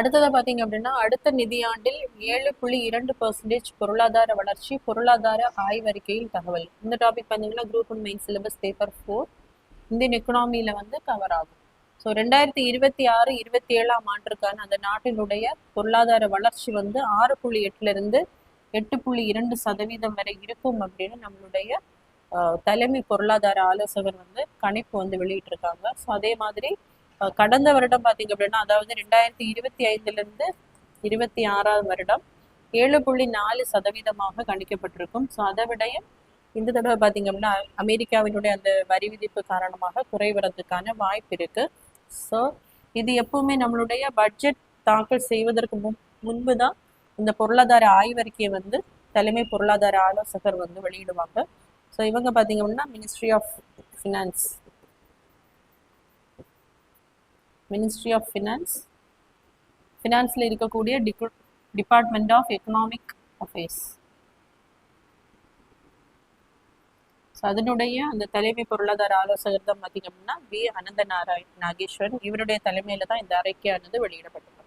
அடுத்ததை பார்த்தீங்க அப்படின்னா அடுத்த நிதியாண்டில் 7.2% பொருளாதார வளர்ச்சி பொருளாதார ஆய்வறிக்கையில் தகவல். இந்த டாபிக் பார்த்தீங்கன்னா group 1 main syllabus paper 4 Indian எக்கனாமியில வந்து கவர் ஆகும். ஸோ 2026-27 ஆண்டிற்கான அந்த நாட்டினுடைய பொருளாதார வளர்ச்சி வந்து 6.8 8.2% வரை இருக்கும் அப்படின்னு நம்மளுடைய தலைமை பொருளாதார ஆலோசகர் வந்து கணிப்பு வந்து வெளியிட்டிருக்காங்க. ஸோ அதே மாதிரி கடந்த வருடம் பார்த்தீங்க அப்படின்னா அதாவது 2025-26 வருடம் 7.4% கணிக்கப்பட்டிருக்கும். ஸோ அதை விடையும் இந்த தடவை பார்த்தீங்க அப்படின்னா அமெரிக்காவினுடைய அந்த வரி விதிப்பு காரணமாக குறைவதற்கான வாய்ப்பு இருக்கு. ஸோ இது எப்பவுமே நம்மளுடைய பட்ஜெட் தாக்கல் செய்வதற்கு முன்பு தான் இந்த பொருளாதார ஆய்வறிக்கையை வந்து தலைமை பொருளாதார ஆலோசகர் வந்து வெளியிடுவாங்க. ஸோ இவங்க பார்த்தீங்க அப்படின்னா மினிஸ்ட்ரி ஆஃப் ஃபினான்ஸில் இருக்கக்கூடிய department of economic affairs. So அதனுடைய அந்த தலைமை பொருளாதார ஆலோசகர் தான் பார்த்தீங்க அப்படின்னா வி அனந்த நாகேஸ்வரன். இவருடைய தலைமையில தான் இந்த அறிக்கையானது வெளியிடப்பட்டது.